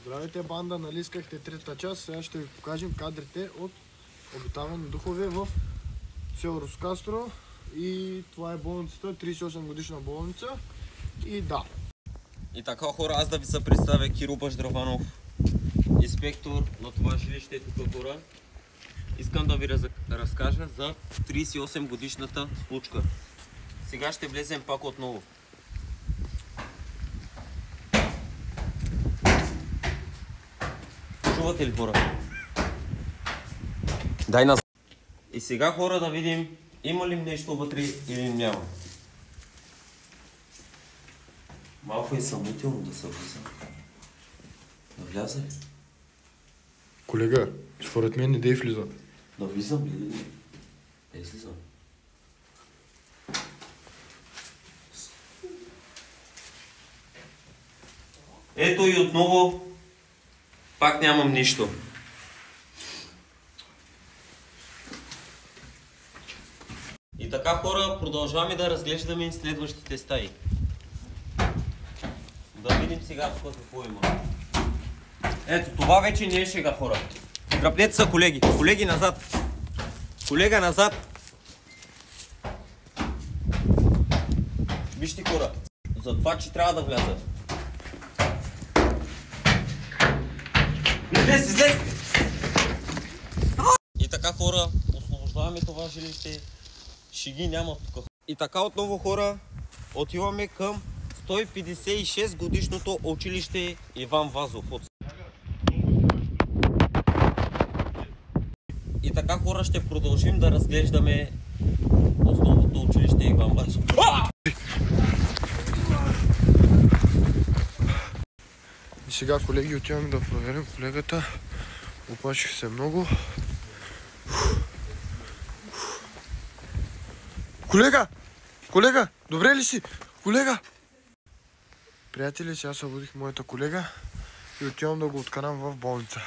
Здравейте, банда, нали искахте трета част? Сега ще ви покажем кадрите от обитавани духове в село Роскастро. И това е болницата, 38 годишна болница. И да. И така, хора, аз да ви се представя Киро Баждраванов, инспектор на това жилище тук хора. Искам да ви разкажа за 38 годишната случка. Сега ще влезем пак отново. Чувате ли, хора? Дай назад. И сега, хора, да видим има ли нещо вътре или няма. Малко е съмнително да се влиза. Да вляза ли? Колега, според мен не дей влиза. Да влизам ли? Излизам. Ето и отново пак нямам нищо. И така, хора, продължаваме да разглеждаме следващите стаи. Да видим сега тук какво има. Ето, това вече не е шега, хора. Дръпнете са, колеги. Колеги, назад. Колега, назад. Вижте, хора, за това, че трябва да вляза. Излез! И така, хора, освобождаваме това жилище. Шеги няма тук. И така отново, хора, отиваме към 156 годишното училище Иван Вазов. И така, хора, ще продължим да разглеждаме основното училище Иван Вазов. И сега, колеги, отиваме да проверим колегата. Оплаших се много. Колега! Добре ли си? Колега! Приятели, сега събудих моята колега и отивам да го откарам в болница.